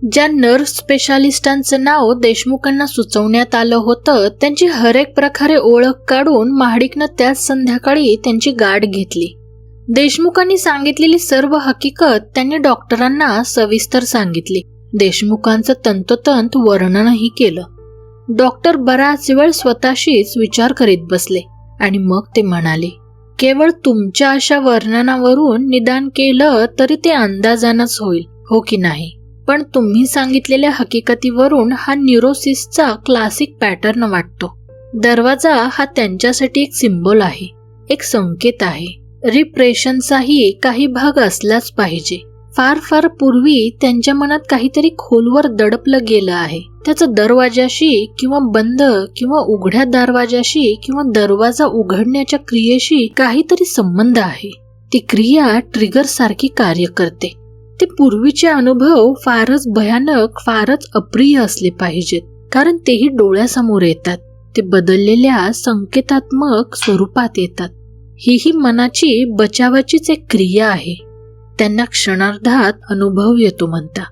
ज्या नर्स स्पेशालिस्टांचं नाव देशमुखांना सुचवण्यात आलं होतं त्यांची हरेक प्रकारे ओळख काढून महाडिकनं त्याच संध्याकाळी त्यांची गाठ घेतली. देशमुखांनी सांगितलेली सर्व हकीकत त्यांनी डॉक्टरांना सविस्तर सांगितली. देशमुखांचं तंतोतंत वर्णनही केलं. डॉक्टर बराच वेळ स्वतःशीच विचार करीत बसले आणि मग ते म्हणाले, केवळ तुमच्या अशा वर्णनावरून निदान केलं तरी ते अंदाजानंच होईल, हो की नाही? पण तुम्ही सांगितलेल्या हकीकतीवरून हा न्यूरोसिसचा क्लासिक पॅटर्न वाटतो. दरवाजा हा त्यांच्यासाठी एक सिम्बॉल आहे, एक संकेत आहे. रिप्रेशनचाही काही भाग असलाच पाहिजे. फार फार पूर्वी त्यांच्या मनात काहीतरी खोलवर दडपलं गेलं आहे. त्याचं दरवाजाशी किंवा बंद किंवा उघड्या दरवाजाशी किंवा दरवाजा उघडण्याच्या क्रियेशी काहीतरी संबंध आहे. ती क्रिया ट्रिगर सारखी कार्य करते. ते पूर्वीचे अनुभव फारच भयानक, फारच अप्रिय असले पाहिजेत, कारण तेही डोळ्यासमोर येतात. ते बदललेल्या संकेतात्मक स्वरूपात येतात. ही मनाची बचावाचीच एक क्रिया आहे. त्यांना क्षणार्धात अनुभव येतो म्हणता,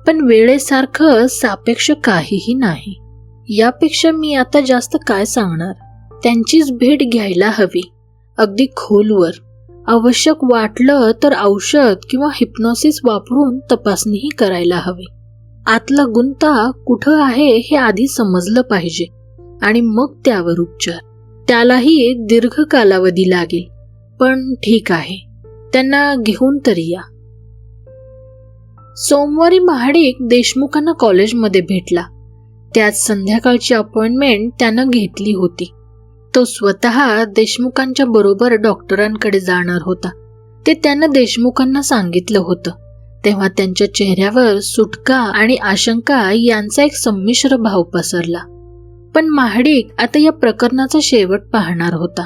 पण वेळेसारखं सापेक्ष काहीही नाही. यापेक्षा मी आता जास्त काय सांगणार. त्यांचीच भेट घ्यायला हवी, अगदी खोलवर. आवश्यक वाटलं तर औषध किंवा हिप्नोसिस वापरून तपासणीही करायला हवी. आतला गुंता कुठं आहे हे आधी समजलं पाहिजे आणि मग त्यावर उपचार. त्यालाही दीर्घ कालावधी लागेल, पण ठीक आहे, त्यांना घेऊन तरी या. सोमवारी महाडिक देशमुखांना कॉलेजमध्ये भेटला. त्याच संध्याकाळची अपॉइंटमेंट त्यानं घेतली होती. तो स्वतः देशमुखांच्या बरोबर डॉक्टरांकडे जाणार होता. ते त्यानं देशमुखांना सांगितलं होतं. तेव्हा त्यांच्या चेहऱ्यावर सुटका आणि आशंका यांचा एक संमिश्र भाव पसरला. पण महाडिक आता या प्रकरणाचा शेवट पाहणार होता.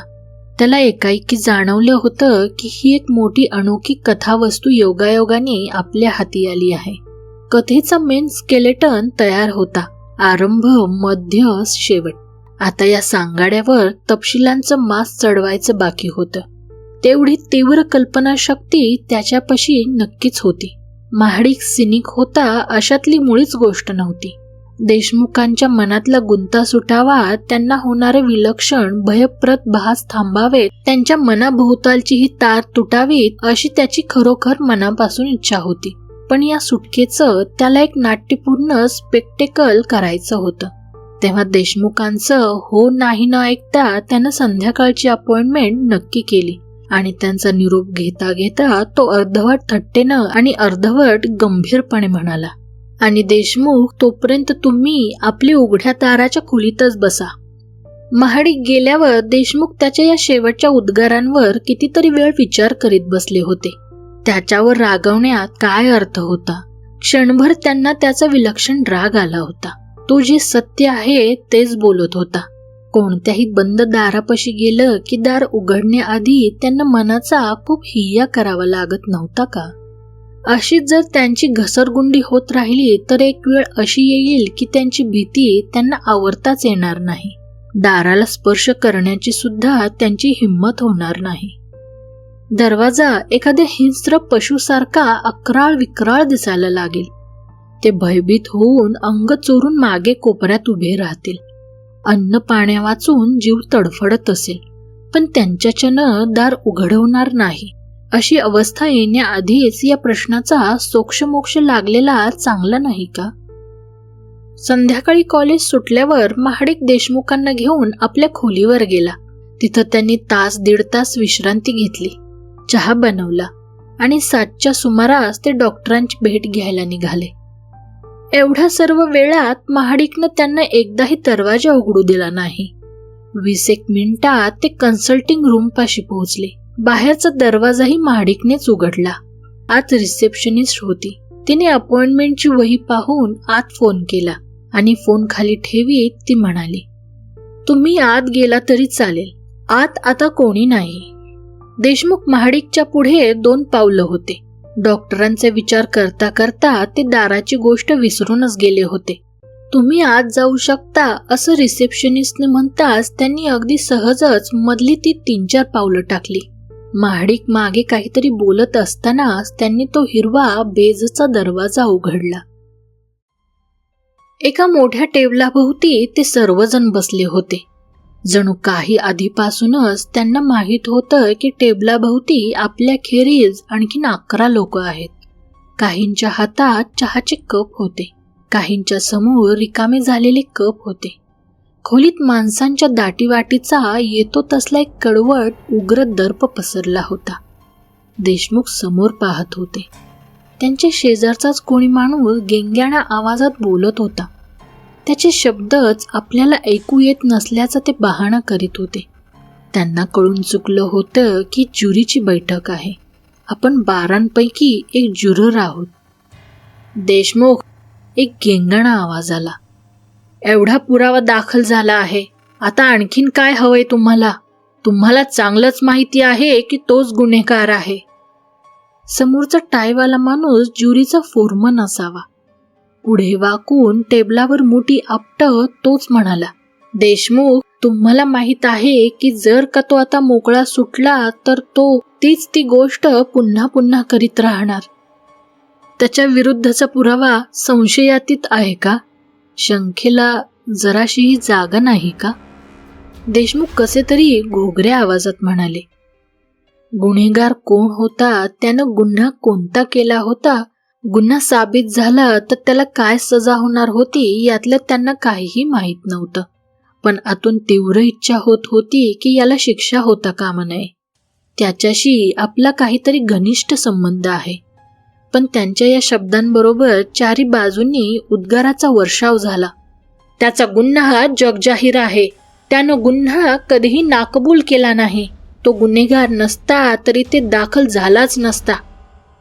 त्याला एकाएकी जाणवलं होतं की ही एक मोठी अनोखी कथावस्तू योगायोगाने आपल्या हाती आली आहे. कथेचा मेन स्केलेटन तयार होता, आरंभ, मध्य, शेवट. आता या सांगाड्यावर तपशिलांचं मास चढवायचं बाकी होतं. तेवढी तीव्र कल्पनाशक्ती त्याच्यापाशी नक्कीच होती. महाडिक सिनिक होता अशातली मुळीच गोष्ट नव्हती. देशमुखांच्या मनातला गुंता सुटावा, त्यांना होणारे विलक्षण भयप्रद भास थांबावेत, त्यांच्या मनाभोवतालची ही तार तुटावीत अशी त्याची खरोखर मनापासून इच्छा होती. पण या सुटकेचं त्याला एक नाट्यपूर्ण स्पेक्टेकल करायचं होतं. तेव्हा देशमुखांचं हो नाही न ऐकता त्यानं संध्याकाळची अपॉइंटमेंट नक्की केली आणि त्यांचा निरोप घेता घेता तो अर्धवट थट्टेनं आणि अर्धवट गंभीरपणे म्हणाला, आणि देशमुख, तोपर्यंत तुम्ही आपली उघड्या दाराच्या खोलीतच बसा. महाडिक गेल्यावर देशमुख त्याच्या या शेवटच्या उद्गारांवर कितीतरी वेळ विचार करीत बसले होते. त्याच्यावर रागवण्यात काय अर्थ होता? क्षणभर त्यांना त्याचा विलक्षण राग आला होता. तो जे सत्य आहे तेच बोलत होता. कोणत्याही बंद दारापाशी गेलं की दार उघडण्याआधी त्यांना मनाचा खूप हिय्या करावा लागत नव्हता का? अशीच जर त्यांची घसरगुंडी होत राहिली तर एक वेळ अशी येईल की त्यांची भीती त्यांना आवरताच येणार नाही. दाराला स्पर्श करण्याची सुद्धा त्यांची हिंमत होणार नाही. दरवाजा एखाद्या हिंस्र पशुसारखा अक्राळ विक्राळ दिसायला लागेल. ते भयभीत होऊन अंग चोरून मागे कोपऱ्यात उभे राहतील. अन्न पाण्या वाचून जीव तडफडत असेल, पण त्यांच्याच्यानं दार उघडवणार नाही. अशी अवस्था येण्याआधीच या प्रश्नाचा सोक्षमोक्ष लागलेला चांगला नाही का? संध्याकाळी कॉलेज सुटल्यावर महाडिक देशमुखांना घेऊन आपल्या खोलीवर गेला. तिथं त्यांनी तास दीड तास विश्रांती घेतली, चहा बनवला आणि 7च्या सुमारास ते डॉक्टरांची भेट घ्यायला निघाले. एवढ्या सर्व वेळात महाडिकनं त्यांना एकदाही दरवाजा उघडू दिला नाही. 20 मिनिटात ते कन्सल्टिंग रूम पाशी पोहोचले. बाहेरचा दरवाजाही महाडिकनेच उघडला. आत रिसेप्शनिस्ट होती. तिने अपॉइंटमेंटची वही पाहून आत फोन केला आणि फोन खाली ठेवीत ती म्हणाली, तुम्ही आत गेला तरी चालेल, आत आता कोणी नाही. देशमुख महाडिकच्या पुढे 2 पावलं होते. डॉक्टरांचे विचार करता करता ते दाराची गोष्ट विसरूनच गेले होते. तुम्ही आत जाऊ शकता असं रिसेप्शनिस्टने म्हणताच त्यांनी अगदी सहजच मधली ती 3-4 पावलं टाकली. महाडिक मागे काहीतरी बोलत असतानाच त्यांनी तो हिरवा बेजचा दरवाजा उघडला. एका मोठ्या टेबलाभोवती ते सर्वजण बसले होते. जणू काही आधीपासूनच त्यांना माहीत होतं की टेबलाभोवती आपल्याखेरीज आणखीन 11 लोक आहेत. काहींच्या हातात चहाचे कप होते, काहींच्या समोर रिकामे झालेले कप होते. खोलीत माणसांच्या दाटीवाटीचा येतो तसला एक कडवट उग्र दर्प पसरला होता. देशमुख समोर पाहत होते. त्यांच्या शेजारचाच कोणी माणूस गेंग्याण्या आवाजात बोलत होता. त्याचे शब्दच आपल्याला ऐकू येत नसल्याचं ते बहाणा करीत होते. त्यांना कळून चुकलं होतं की ज्युरीची बैठक आहे. आपण 12 एक ज्युरर आहोत. देशमुख, एक गेंगाणा आवाज आला. एवढा पुरावा दाखल झाला आहे, आता आणखीन काय हवंय तुम्हाला? तुम्हाला चांगलंच माहिती आहे की तोच गुन्हेगार आहे. समोरचा टायवाला माणूस ज्युरीचा फोरमन असावा. पुढे वाकून टेबलावर मोठी आपटत तोच म्हणाला, देशमुख, तुम्हाला माहित आहे की जर का तो आता मोकळा सुटला तर तो तीच ती गोष्ट पुन्हा पुन्हा करीत राहणार. त्याच्या विरुद्धचा पुरावा संशयातीत आहे का? शंखेला जराशीही जागा नाही का? देशमुख कसे तरी घोगऱ्या आवाजात म्हणाले. गुन्हेगार कोण होता, त्यानं गुन्हा कोणता केला होता, गुन्हा साबित झाला तर त्याला काय सजा होणार होती यातलं त्यांना काहीही माहीत नव्हतं. पण आतून तीव्र इच्छा होत होती की याला शिक्षा होता कामा नये. त्याच्याशी आपला काहीतरी घनिष्ठ संबंध आहे. पण त्यांच्या या शब्दांबरोबर चारी बाजूंनी उद्गाराचा वर्षाव झाला. त्याचा गुन्हा जगजाहीर आहे. त्यानं गुन्हा कधीही नाकबूल केला नाही. तो गुन्हेगार नसता तरी ते दाखल झालाच नसता.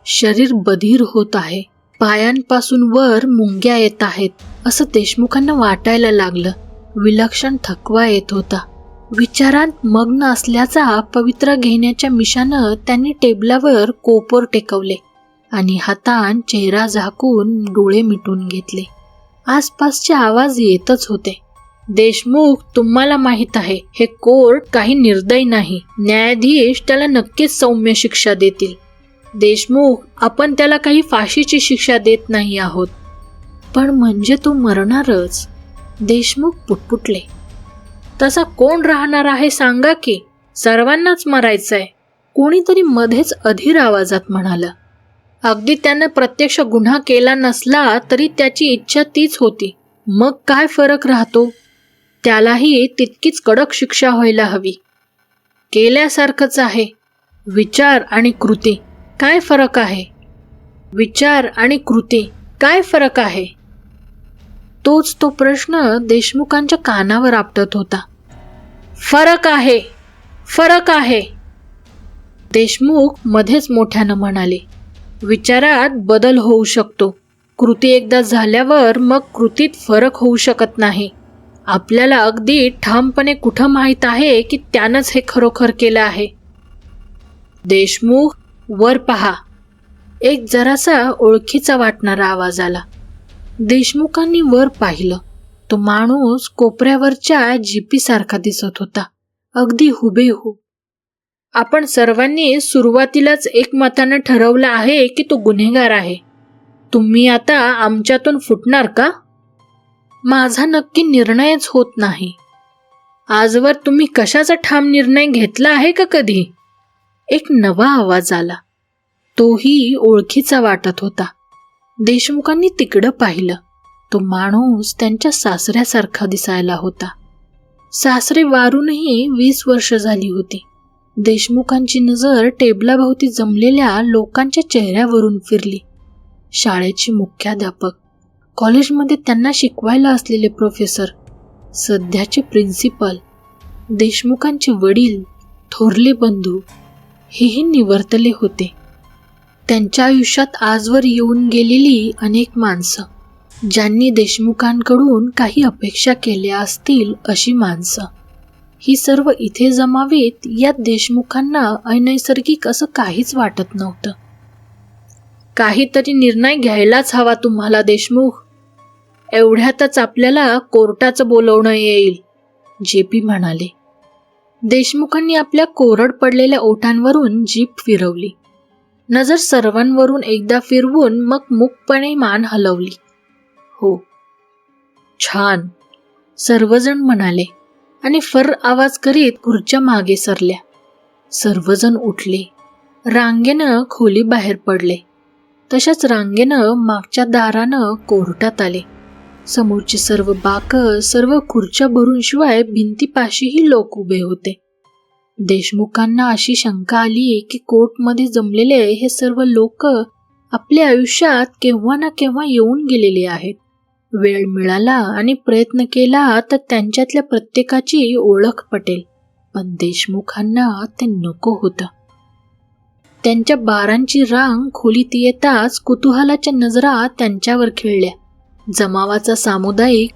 शरीर बधीर होत आहे. पायांपासून वर मुंग्या येत आहेत असं देशमुखांना वाटायला लागलं. विलक्षण थकवा येत होता. विचारांत मग्न असल्याचा पवित्रा घेण्याच्या मिशानं त्यांनी टेबलावर कोपर टेकवले आणि हातान चेहरा झाकून डोळे मिटून घेतले. आसपासचे आवाज येतच होते. देशमुख, तुम्हाला माहित आहे हे कोर्ट काही निर्दयी नाही. न्यायाधीश त्याला नक्कीच सौम्य शिक्षा देतील. देशमुख, आपण त्याला काही फाशीची शिक्षा देत नाही आहोत. पण म्हणजे तो मरणारच. देशमुख पुटपुटले. तसा कोण राहणार आहे सांगा की? सर्वांनाच मरायचंय. कोणीतरी मध्येच अधीर आवाजात म्हणाला. अगदी त्यानं प्रत्यक्ष गुन्हा केला नसला तरी त्याची इच्छा तीच होती. मग काय फरक राहतो? त्यालाही तितकीच कडक शिक्षा व्हायला हवी. केल्यासारखंच आहे. विचार आणि कृती काय फरक आहे? विचार आणि कृती काय फरक आहे? तोच तो प्रश्न देशमुखांच्या कानावर आपटत होता. फरक आहे, फरक आहे. देशमुख मध्येच मोठ्यानं म्हणाले. विचारात बदल होऊ शकतो. कृती एकदा झाल्यावर मग कृतीत फरक होऊ शकत नाही. आपल्याला अगदी ठामपणे कुठं माहीत आहे की त्यानंच हे खरोखर केलं आहे. देशमुख, वर पहा. एक जरासा ओळखीचा वाटणारा आवाज आला. देशमुखांनी वर पाहिलं. तो माणूस कोपऱ्यावरच्या जीपीसारखा दिसत होता, अगदी हुबेहूब. आपण सर्वांनी सुरुवातीलाच एकमतानं ठरवलं आहे की तो गुन्हेगार आहे. तुम्ही आता आमच्यातून फुटणार का? माझा नक्की निर्णयच होत नाही. आजवर तुम्ही कशाचा ठाम निर्णय घेतला आहे का कधी? एक नवा आवाज आला. तोही ओळखीचा वाटत होता. देशमुखांनी तिकडं पाहिलं. तो माणूस त्यांच्या सासऱ्यासारखा दिसायला होता. सासरे वारूनही 20 वर्ष झाली होती. देशमुखांची नजर टेबलाभोवती जमलेल्या लोकांच्या चेहऱ्यावरून फिरली. शाळेचे मुख्याध्यापक, कॉलेजमध्ये त्यांना शिकवायला असलेले प्रोफेसर, सध्याचे प्रिन्सिपल, देशमुखांचे वडील, थोरले बंधू, हेही निवर्तले होते. त्यांच्या आयुष्यात आजवर येऊन गेलेली अनेक माणसं, ज्यांनी देशमुखांकडून काही अपेक्षा केल्या असतील अशी माणसं, ही सर्व इथे जमावीत यात देशमुखांना अनैसर्गिक असं काहीच वाटत नव्हतं. काहीतरी निर्णय घ्यायलाच हवा तुम्हाला देशमुख. एवढ्यातच आपल्याला कोर्टाचं बोलवणं येईल, जेपी म्हणाले. देशमुखांनी आपल्या कोरड पडलेल्या ओठांवरून जीभ फिरवली. नजर सर्वांवरून एकदा फिरवून मग मूकपणे मान हलवली. हो, छान, सर्वजण म्हणाले आणि फर आवाज करीत खुर्च्या मागे सरल्या. सर्वजण उठले. रांगेनं खोली बाहेर पडले. तशाच रांगेनं मागच्या दारानं कोर्टात आले. समोरचे सर्व बाकं, सर्व खुर्च्या भरून शिवाय भिंतीपाशीही लोक उभे होते. देशमुखांना अशी शंका आली की कोर्टमध्ये जमलेले हे सर्व लोक आपल्या आयुष्यात केव्हा ना केव्हा येऊन गेलेले आहेत. वेळ मिळाला आणि प्रयत्न केला तर त्यांच्यातल्या प्रत्येकाची ओळख पटेल, पण देशमुखांना ते नको होतं. त्यांच्या बारांची रांग खोलीत येताच कुतूहलाच्या नजरा त्यांच्यावर खिळल्या. जमावाचा सामुदायिक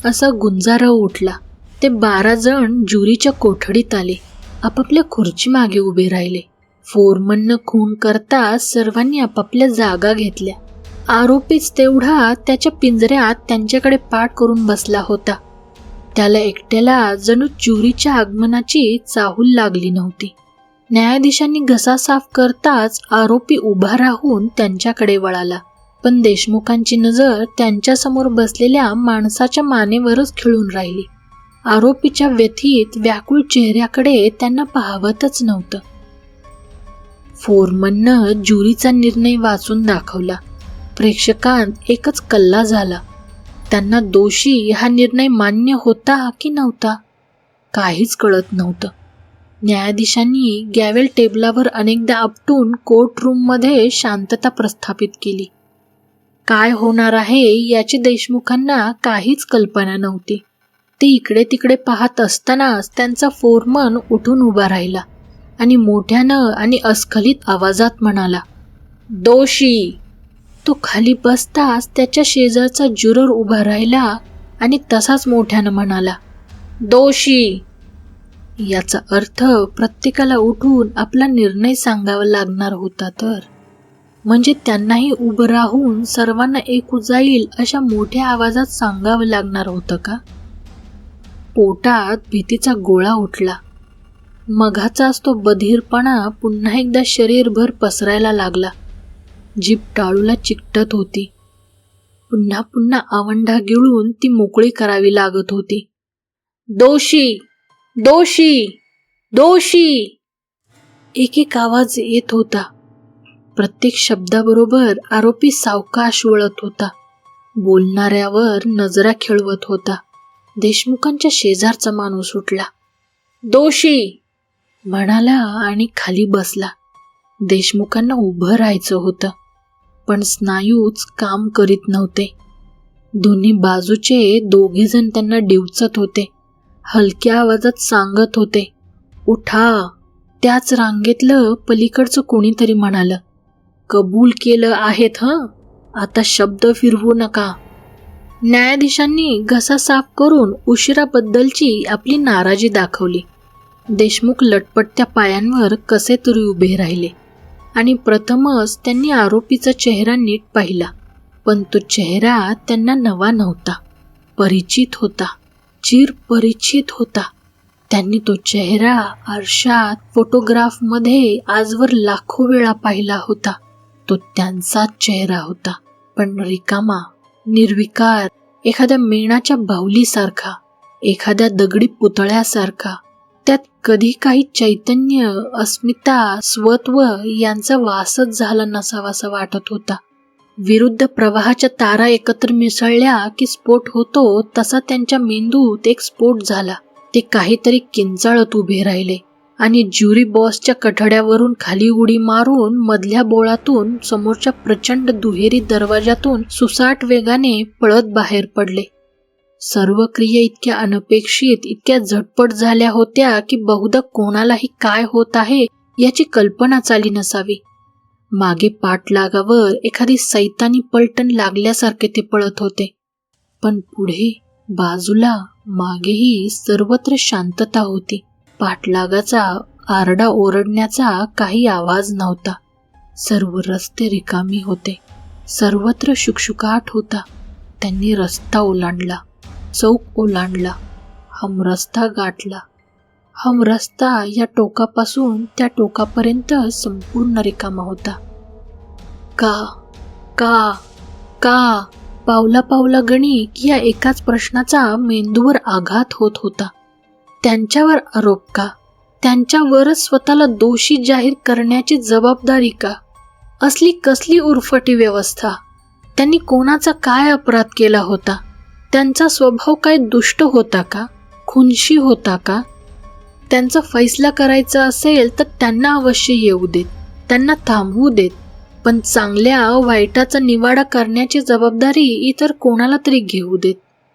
असा गुंजारा उठला. ते 12 जण ज्युरीच्या कोठडीत आले. आपापल्या खुर्ची मागे उभे राहिले. फोरमननं खून करता सर्वांनी आपापल्या जागा घेतल्या. आरोपीच तेवढा त्याच्या पिंजऱ्यात त्यांच्याकडे पाठ करून बसला होता. त्याला एकट्याला जणू ज्युरीच्या आगमनाची चाहूल लागली नव्हती. न्यायाधीशांनी घसा साफ करताच आरोपी उभा राहून त्यांच्याकडे वळाला, पण देशमुखांची नजर त्यांच्यासमोर बसलेल्या माणसाच्या मानेवरच खिळून राहिली. आरोपीच्या व्यथित व्याकुळ चेहऱ्याकडे त्यांना पाहवतच नव्हतं. फोरमननं ज्युरीचा निर्णय वाचून दाखवला. प्रेक्षकांत एकच कल्ला झाला. त्यांना दोषी हा निर्णय मान्य होता की नव्हता काहीच कळत नव्हतं. न्यायाधीशांनी गॅवेल टेबलावर अनेकदा आपटून कोर्टरूममध्ये शांतता प्रस्थापित केली. काय होणार आहे याची देशमुखांना काहीच कल्पना नव्हती. ते इकडे तिकडे पाहत असतानाच त्यांचा फोरमन उठून उभा राहिला आणि मोठ्यानं आणि अस्खलित आवाजात म्हणाला, दोषी. तो खाली बसताच त्याच्या शेजारचा ज्युरर उभा राहिला आणि तसाच मोठ्यानं म्हणाला, दोषी. याचा अर्थ प्रत्येकाला उठून आपला निर्णय सांगावा लागणार होता. तर म्हणजे त्यांनाही उभं राहून सर्वांना ऐकू जाईल अशा मोठ्या आवाजात सांगावं लागणार होतं का? पोटात भीतीचा गोळा उठला. मघाचाच तो बधीरपणा पुन्हा एकदा शरीरभर पसरायला लागला. जीभ टाळूला चिकटत होती. पुन्हा पुन्हा आवंढा गिळून ती मोकळी करावी लागत होती. दोषी, दोषी, दोषी. एक एक आवाज येत होता. प्रत्येक शब्दाबरोबर आरोपी सावकाश वळत होता. बोलणाऱ्यावर नजरा खेळवत होता. देशमुखांच्या शेजारचा माणूस उठला. दोषी म्हणाला आणि खाली बसला. देशमुखांना उभं राहायचं होतं, पण स्नायूच काम करीत नव्हते. दोन्ही बाजूचे दोघेजण त्यांना डिवचत होते. हलक्या आवाजात सांगत होते, उठा. त्याच रांगेतलं पलीकडचं कोणीतरी म्हणालं, कबूल केलं आहेत हं, आता शब्द फिरवू नका. न्यायाधीशांनी घसा साफ करून उशिराबद्दलची आपली नाराजी दाखवली. देशमुख लटपटत्या पायांवर कसे तरी उभे राहिले आणि प्रथमच त्यांनी आरोपीचा चेहरा नीट पाहिला, पण तो चेहरा त्यांना नवा नव्हता, परिचित होता, चिरपरिचित होता. त्यांनी तो चेहरा आरशात, फोटोग्राफमध्ये आजवर लाखो वेळा पाहिला होता. तो त्यांचाच चेहरा होता, पण रिकामा, निर्विकार, एखाद्या मेणाच्या बाहुलीसारखा, एखाद्या दगडी पुतळ्यासारखा. त्यात कधी काही चैतन्य, अस्मिता, स्वत्व यांचा वासच झाला नसावासा वाटत होता. विरुद्ध प्रवाहाच्या तारा एकत्र मिसळल्या की स्फोट होतो, तसा त्यांच्या मेंदूत एक स्फोट झाला. ते काहीतरी किंचाळत उभे राहिले आणि ज्युरी बॉसच्या कठड्यावरून खाली उडी मारून मधल्या बोळातून समोरच्या प्रचंड दुहेरी दरवाजातून सुसाट वेगाने पळत बाहेर पडले. सर्व क्रिया इतक्या अनपेक्षित, इतक्या झटपट झाल्या होत्या की बहुधा कोणालाही काय होत आहे याची कल्पनाच आली नसावी. मागे पाठलागावर एखादी सैतानी पलटण लागल्यासारखे ते पळत होते, पण पुढे, बाजूला, मागेही सर्वत्र शांतता होती. पाठलागाचा, आरडा ओरडण्याचा काही आवाज नव्हता. सर्व रस्ते रिकामी होते. सर्वत्र शुकशुकाट होता. त्यांनी रस्ता ओलांडला, चौक ओलांडला, हमरस्ता गाठला. हमरस्ता या टोकापासून त्या टोकापर्यंत संपूर्ण रिकामा होता. का का का पावला पावला गणिक या एकाच प्रश्नाचा मेंदूवर आघात होत होता. त्यांच्यावर आरोप का? त्यांच्यावरच स्वतःला दोषी जाहीर करण्याची जबाबदारी का? असली कसली उरफटी व्यवस्था? त्यांनी कोणाचा काय अपराध केला होता? त्यांचा स्वभाव काय दुष्ट होता का? खुनशी होता का? त्यांचा फैसला करायचा असेल तर त्यांना अवश्य येऊ देत, त्यांना थांबवू देत, पण चांगल्या वाईटाचा निवाडा करण्याची जबाबदारी इतर कोणाला तरी घेऊ देत,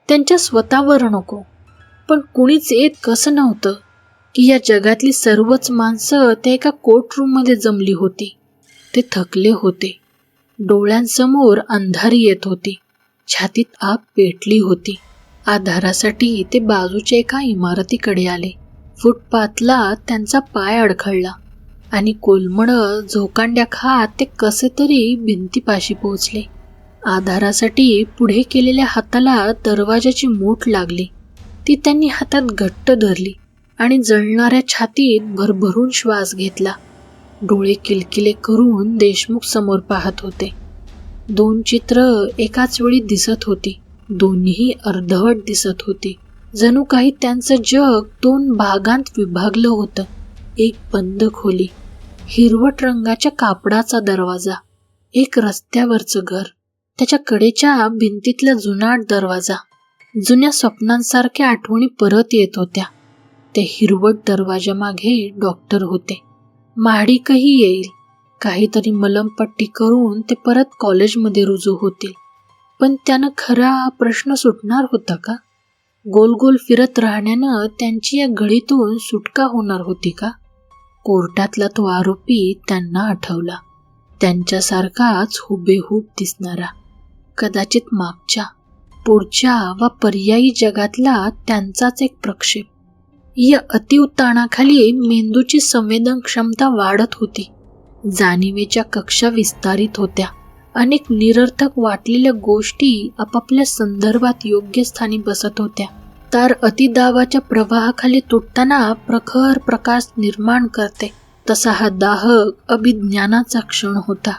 त्यांच्या स्वतःवर नको. पण कुणीच येत कसं नव्हतं की या जगातली सर्वच माणसं त्या एका कोर्टरूममध्ये जमली होती. ते थकले होते. डोळ्यांसमोर अंधारी येत होती. छातीत आग पेटली होती. आधारासाठी ते बाजूच्या एका इमारतीकडे आले. फुटपाथला त्यांचा पाय अडखळला आणि कोलमडत झोकांड्या खात ते कसे तरी भिंतीपाशी पोहोचले. आधारासाठी पुढे केलेल्या हाताला दरवाजाची मूठ लागली. ती त्यांनी हातात घट्ट धरली आणि जळणाऱ्या छातीत भरभरून श्वास घेतला. डोळे किलकिले करून देशमुख समोर पाहत होते. 2 चित्र एकाच वेळी दिसत होती. दोन्ही अर्धवट दिसत होती. जणू काही त्यांचं जग 2 भागांत विभागलं होतं. एक बंद खोली, हिरवट रंगाच्या कापडाचा दरवाजा, एक रस्त्यावरचं घर, त्याच्या कडेच्या भिंतीतला जुनाट दरवाजा. जुन्या स्वप्नांसारख्या आठवणी परत येत होत्या. त्या हिरवट दरवाजामागे डॉक्टर होते. महाडिकही येईल. काहीतरी मलमपट्टी करून ते परत कॉलेजमध्ये रुजू होतील. पण त्यानं खरा प्रश्न सुटणार होता का? गोल गोल फिरत राहण्यानं त्यांची या घडीतून सुटका होणार होती का? कोर्टातला तो आरोपी त्यांना आठवला. त्यांच्यासारखाच हुबेहूब दिसणारा. कदाचित मागच्या, पुढच्या वा पर्यायी जगातला त्यांचाच एक प्रक्षेप. या अतिव ताणाखाली मेंदूची संवेदन क्षमता वाढत होती. जाणिवेच्या कक्षा विस्तारित होत्या. अनेक निरर्थक वाटलेल्या गोष्टी आपापल्या संदर्भात योग्य स्थानी बसत होत्या. तार अतिदाबाच्या प्रवाहाखाली तुटताना प्रखर प्रकाश निर्माण करते, तसा हा दाहक अभिज्ञानाचा क्षण होता.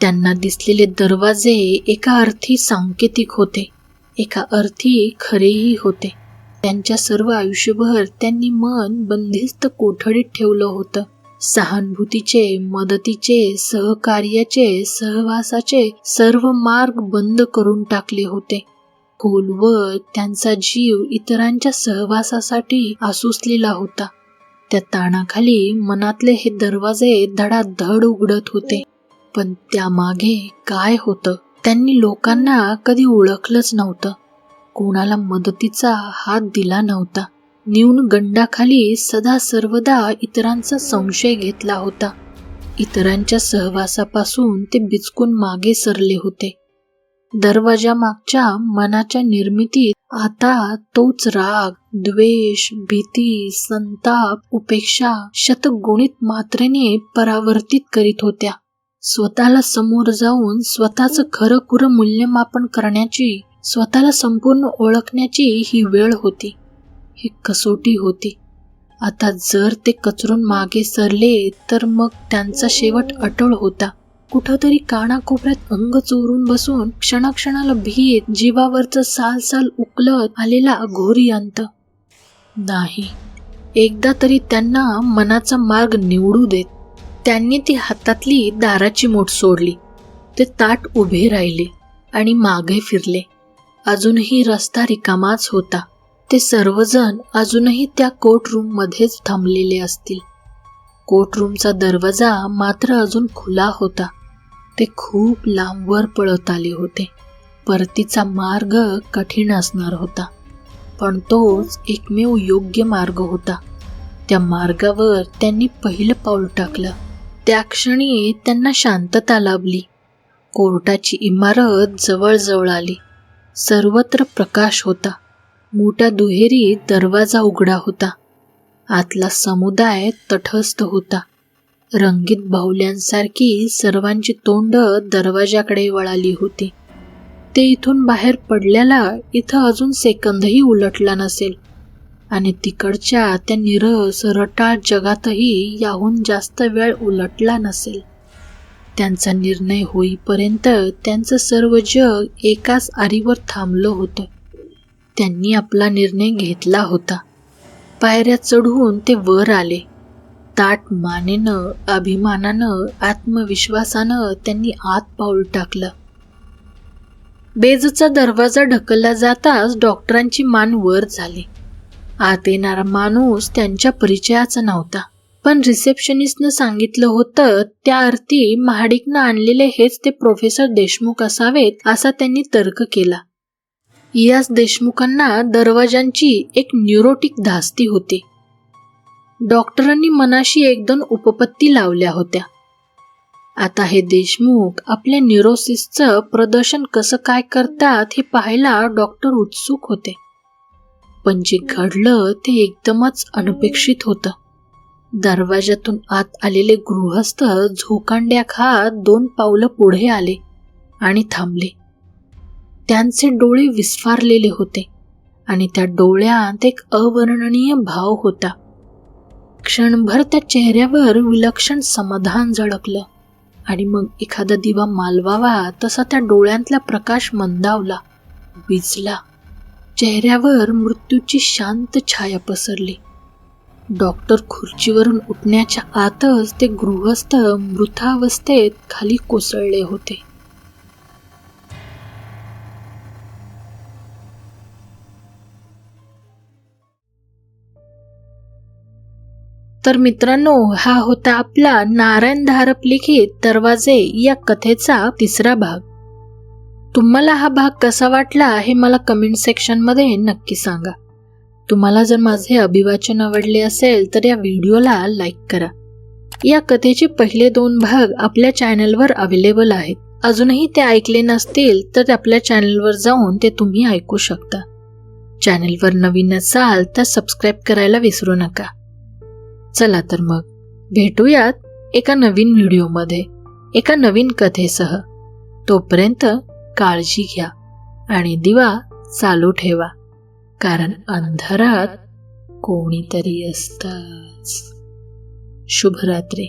त्यांना दिसलेले दरवाजे एका अर्थी सांकेतिक होते, एका अर्थी खरेही होते. त्यांच्या सर्व आयुष्यभर त्यांनी मन बंदिस्त कोठडीत ठेवलं होतं. सहानुभूतीचे, मदतीचे, सहकार्याचे, सहवासाचे सर्व मार्ग बंद करून टाकले होते. खोलवर त्यांचा जीव इतरांच्या सहवासासाठी आसुसलेला होता. त्या ताणाखाली मनातले हे दरवाजे धडाधड उघडत होते. पण त्यामागे काय होतं त्यांनी लोकांना कधी ओळखलंच नव्हतं. कोणाला मदतीचा हात दिला नव्हता. न्यूनगंडाखाली सदा सर्वदा इतरांचा संशय घेतला होता. इतरांच्या सहवासापासून ते बिचकून मागे सरले होते. दरवाजामागच्या मनाच्या निर्मितीत आता तोच राग, द्वेष, भीती, संताप, उपेक्षा शतगुणित मात्रेने परावर्तित करीत होत्या. स्वतःला समोर जाऊन स्वतःचं खरं खुरं मूल्यमापन करण्याची, स्वतःला संपूर्ण ओळखण्याची ही वेळ होती, ही कसोटी होती. आता जर ते कचरून मागे सरले तर मग त्यांचा शेवट अटळ होता. कुठंतरी कानाकोपऱ्यात अंग चोरून बसून क्षणाक्षणाला भीत जीवावरचं साल उकलत आलेला अघोरी अंत. नाही, एकदा तरी त्यांना मनाचा मार्ग निवडू देत. त्यांनी ती हातातली दाराची मूठ सोडली. ते ताट उभे राहिले आणि मागे फिरले. अजूनही रस्ता रिकामाच होता. ते सर्वजण अजूनही त्या कोर्टरूम मध्येच थांबलेले असतील. कोर्टरूमचा दरवाजा मात्र अजून खुला होता. ते खूप लांबवर पळत आले होते. परतीचा मार्ग कठीण असणार होता, पण तोच एकमेव योग्य मार्ग होता. त्या मार्गावर त्यांनी पहिलं पाऊल टाकलं. त्या क्षणी त्यांना शांतता लाभली. कोर्टाची इमारत जवळजवळ आली. सर्वत्र प्रकाश होता. मोठ्या दुहेरी दरवाजा उघडा होता. आतला समुदाय तटस्थ होता. रंगीत बाहुल्यांसारखी सर्वांची तोंड दरवाजाकडे वळाली होती. ते इथून बाहेर पडल्याला इथं अजून सेकंदही उलटला नसेल आणि तिकडच्या त्या निरस रटाळ जगातही याहून जास्त वेळ उलटला नसेल. त्यांचा निर्णय होईपर्यंत त्यांचं सर्व जग एकाच आरीवर थांबलं होतं. त्यांनी आपला निर्णय घेतला होता. पायऱ्या चढून ते वर आले. ताठ मानेनं, अभिमानानं, आत्मविश्वासानं त्यांनी आत पाऊल टाकलं. बेजचा दरवाजा ढकलला जाताच डॉक्टरांची मान वर झाली. आत येणारा माणूस त्यांच्या परिचयाचा नव्हता, पण रिसेप्शनिस्टनं सांगितलं होतं त्या अर्थी महाडिकनं आणलेले हेच ते प्रोफेसर देशमुख असावेत असा त्यांनी तर्क केला. याच देशमुखांना दरवाजांची एक न्यूरोटिक धास्ती होती. डॉक्टरांनी मनाशी 1-2 उपपत्ती लावल्या होत्या. आता हे देशमुख आपल्या न्यूरोसिसचं प्रदर्शन कसं काय करतात हे पाहायला डॉक्टर उत्सुक होते. पण जे घडलं ते एकदमच अनपेक्षित होतं. दरवाजातून आत आलेले गृहस्थ झोकांड्या खात 2 पावलं पुढे आले आणि थांबले. त्यांचे डोळे विस्फारलेले होते आणि त्या डोळ्यात एक अवर्णनीय भाव होता. क्षणभर त्या चेहऱ्यावर विलक्षण समाधान झळकलं आणि मग एखादा दिवा मालवावा तसा त्या डोळ्यांतला प्रकाश मंदावला, विझला. चेहऱ्यावर मृत्यूची शांत छाया पसरली. डॉक्टर खुर्चीवरून उठण्याच्या आतच ते गृहस्थ मृतावस्थेत खाली कोसळले होते. तर मित्रांनो, हा होता आपला नारायण धारप लिखित दरवाजे या कथेचा 3रा भाग. तुम्हाला हा भाग कसा वाटला हे मला कमेंट सेक्शन मध्ये नक्की सांगा. तुम्हाला जर माझे अभिवाचन आवडले असेल तर या व्हिडिओला लाईक करा. या कथेचे पहिले 2 भाग आपल्या चॅनलवर अवेलेबल आहेत. अजूनही ते ऐकले नसतील तर आपल्या चॅनलवर जाऊन ते तुम्ही ऐकू शकता. चॅनलवर नवीन असाल तर सबस्क्राईब करायला विसरू नका. चला तर मग भेटूयात एका नवीन व्हिडिओमध्ये, एका नवीन कथेसह. तोपर्यंत काळजी घ्या आणि दिवा चालू ठेवा, कारण अंधारात कोणीतरी असतंच. शुभरात्री.